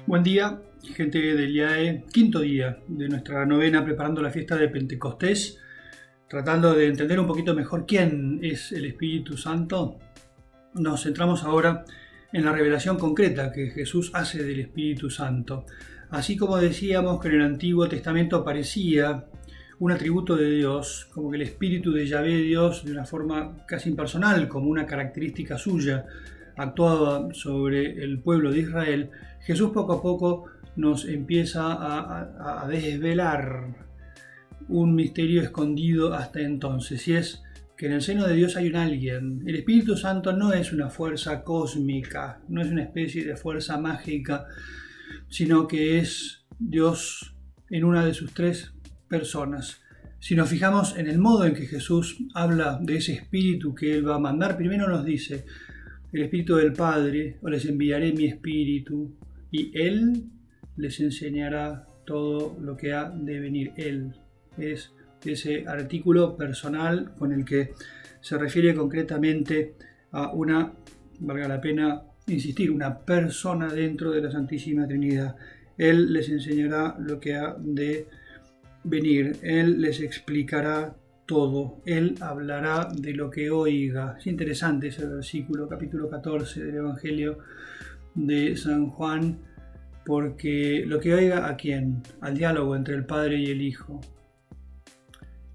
Buen día, gente del IAE, quinto día de nuestra novena preparando la fiesta de Pentecostés, tratando de entender un poquito mejor quién es el Espíritu Santo. Nos centramos ahora en la revelación concreta que Jesús hace del Espíritu Santo. Así como decíamos que en el Antiguo Testamento aparecía un atributo de Dios, como que el Espíritu de Yahvé Dios, de una forma casi impersonal, como una característica suya, actuaba sobre el pueblo de Israel. Jesús poco a poco nos empieza a desvelar un misterio escondido hasta entonces, y es que en el seno de Dios hay un alguien. El Espíritu Santo no es una fuerza cósmica, no es una especie de fuerza mágica, sino que es Dios en una de sus tres personas. Si nos fijamos en el modo en que Jesús habla de ese Espíritu que Él va a mandar, primero nos dice: el Espíritu del Padre, o les enviaré mi Espíritu, y Él les enseñará todo lo que ha de venir. Él es ese artículo personal con el que se refiere concretamente a una, valga la pena insistir, una persona dentro de la Santísima Trinidad. Él les enseñará lo que ha de venir. Él les explicará todo. Él hablará de lo que oiga. Es interesante ese versículo, capítulo 14 del Evangelio de San Juan, porque lo que oiga, ¿a quién? Al diálogo entre el Padre y el Hijo.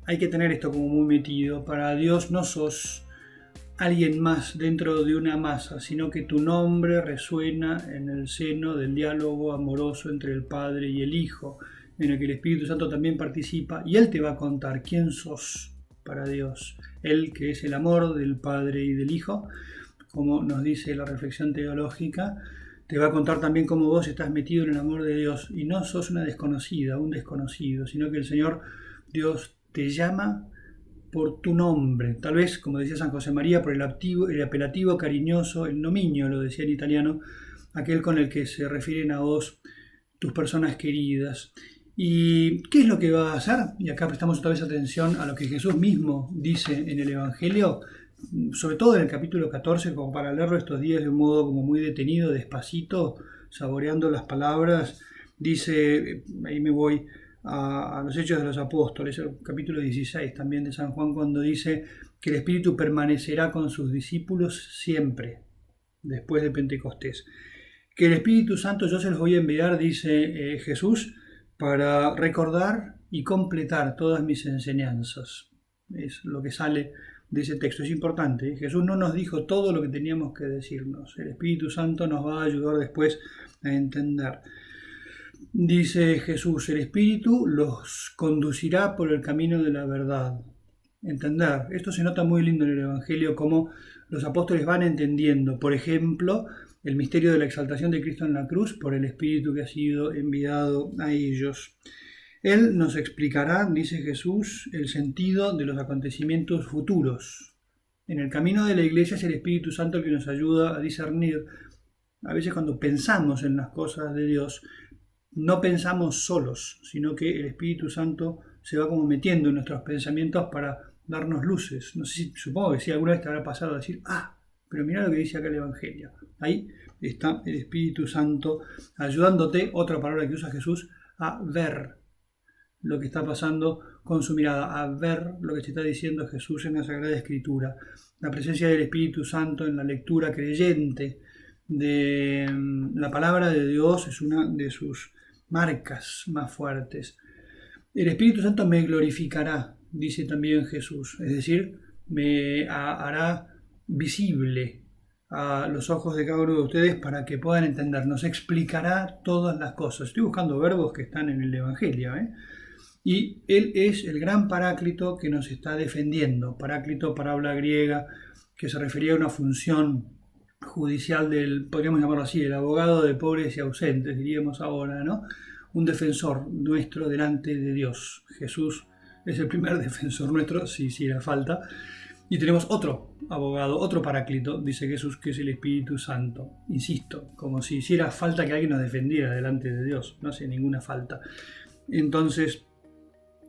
Hay que tener esto como muy metido. Para Dios no sos alguien más dentro de una masa, sino que tu nombre resuena en el seno del diálogo amoroso entre el Padre y el Hijo, en el que el Espíritu Santo también participa, y Él te va a contar quién sos para Dios. Él, que es el amor del Padre y del Hijo, como nos dice la reflexión teológica, te va a contar también cómo vos estás metido en el amor de Dios, y no sos una desconocida, un desconocido, sino que el Señor Dios te llama por tu nombre, tal vez, como decía San José María, por el apelativo cariñoso, el nomiño, lo decía en italiano, aquel con el que se refieren a vos tus personas queridas. ¿Y qué es lo que va a hacer? Y acá prestamos otra vez atención a lo que Jesús mismo dice en el Evangelio, sobre todo en el capítulo 14, como para leerlo estos días de un modo como muy detenido, despacito, saboreando las palabras. Dice, ahí me voy a los Hechos de los Apóstoles, el capítulo 16 también de San Juan, cuando dice que el Espíritu permanecerá con sus discípulos siempre, después de Pentecostés. Que el Espíritu Santo yo se los voy a enviar, dice Jesús, para recordar y completar todas mis enseñanzas. Es lo que sale de ese texto. Es importante. Jesús no nos dijo todo lo que teníamos que decirnos. El Espíritu Santo nos va a ayudar después a entender. Dice Jesús, el Espíritu los conducirá por el camino de la verdad. Entender. Esto se nota muy lindo en el Evangelio, cómo los apóstoles van entendiendo. Por ejemplo, el misterio de la exaltación de Cristo en la cruz por el Espíritu que ha sido enviado a ellos. Él nos explicará, dice Jesús, el sentido de los acontecimientos futuros. En el camino de la Iglesia es el Espíritu Santo el que nos ayuda a discernir. A veces cuando pensamos en las cosas de Dios, no pensamos solos, sino que el Espíritu Santo se va como metiendo en nuestros pensamientos para darnos luces. No sé si, supongo que sí, alguna vez te habrá pasado a decir, pero mira lo que dice acá el Evangelio. Ahí está el Espíritu Santo ayudándote, otra palabra que usa Jesús, a ver lo que está pasando con su mirada, a ver lo que te está diciendo Jesús en la Sagrada Escritura. La presencia del Espíritu Santo en la lectura creyente de la palabra de Dios es una de sus marcas más fuertes. El Espíritu Santo me glorificará, dice también Jesús, es decir, me hará visible a los ojos de cada uno de ustedes para que puedan entender. Nos explicará todas las cosas. Estoy buscando verbos que están en el Evangelio, Y Él es el gran paráclito que nos está defendiendo. Paráclito, palabra griega, que se refería a una función judicial del, podríamos llamarlo así, el abogado de pobres y ausentes, diríamos ahora, ¿no? Un defensor nuestro delante de Dios. Jesús es el primer defensor nuestro, si hiciera falta. Y tenemos otro abogado, otro paráclito, dice Jesús, que es el Espíritu Santo. Insisto, como si hiciera falta que alguien nos defendiera delante de Dios. No hace ninguna falta. Entonces,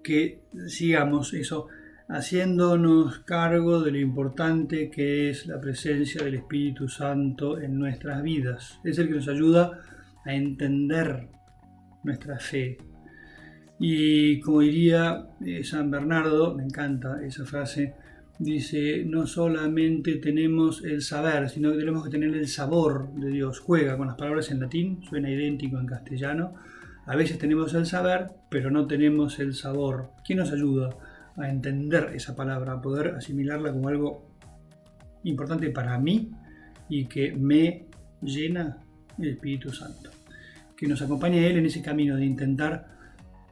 que sigamos eso, haciéndonos cargo de lo importante que es la presencia del Espíritu Santo en nuestras vidas. Es el que nos ayuda a entender nuestra fe. Y como diría San Bernardo, me encanta esa frase, dice, no solamente tenemos el saber, sino que tenemos que tener el sabor de Dios. Juega con las palabras en latín, suena idéntico en castellano. A veces tenemos el saber, pero no tenemos el sabor. ¿Quién nos ayuda a entender esa palabra, a poder asimilarla como algo importante para mí y que me llena? El Espíritu Santo. Que nos acompañe a Él en ese camino de intentar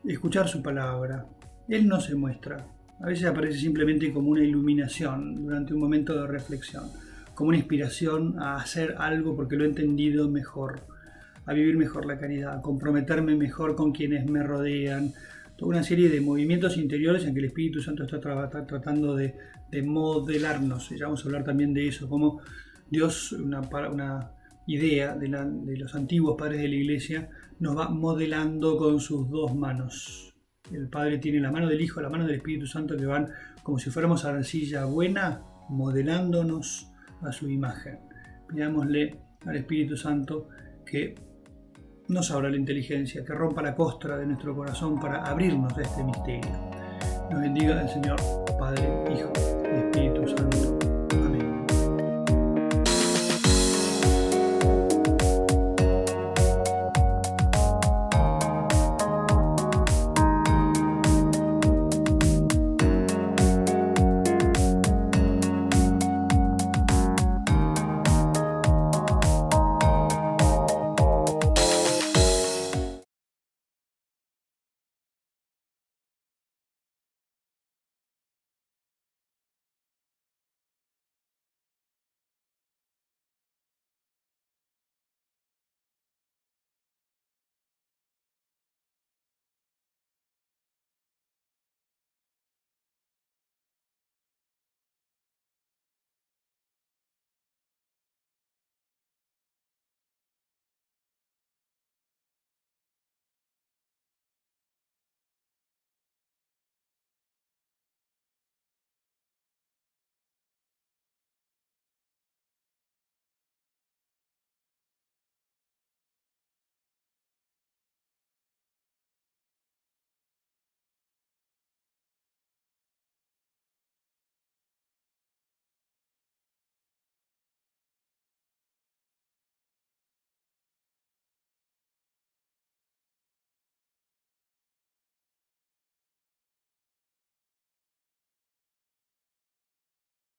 escuchar su palabra. Él no se muestra. A veces aparece simplemente como una iluminación durante un momento de reflexión, como una inspiración a hacer algo porque lo he entendido mejor, a vivir mejor la caridad, a comprometerme mejor con quienes me rodean. Toda una serie de movimientos interiores en que el Espíritu Santo está tratando de modelarnos. Ya vamos a hablar también de eso, como Dios, una idea de los antiguos padres de la Iglesia, nos va modelando con sus dos manos. El Padre tiene la mano del Hijo, la mano del Espíritu Santo, que van como si fuéramos arcilla buena, modelándonos a su imagen. Pidámosle al Espíritu Santo que nos abra la inteligencia, que rompa la costra de nuestro corazón para abrirnos a este misterio. Nos bendiga el Señor, Padre, Hijo y Espíritu Santo.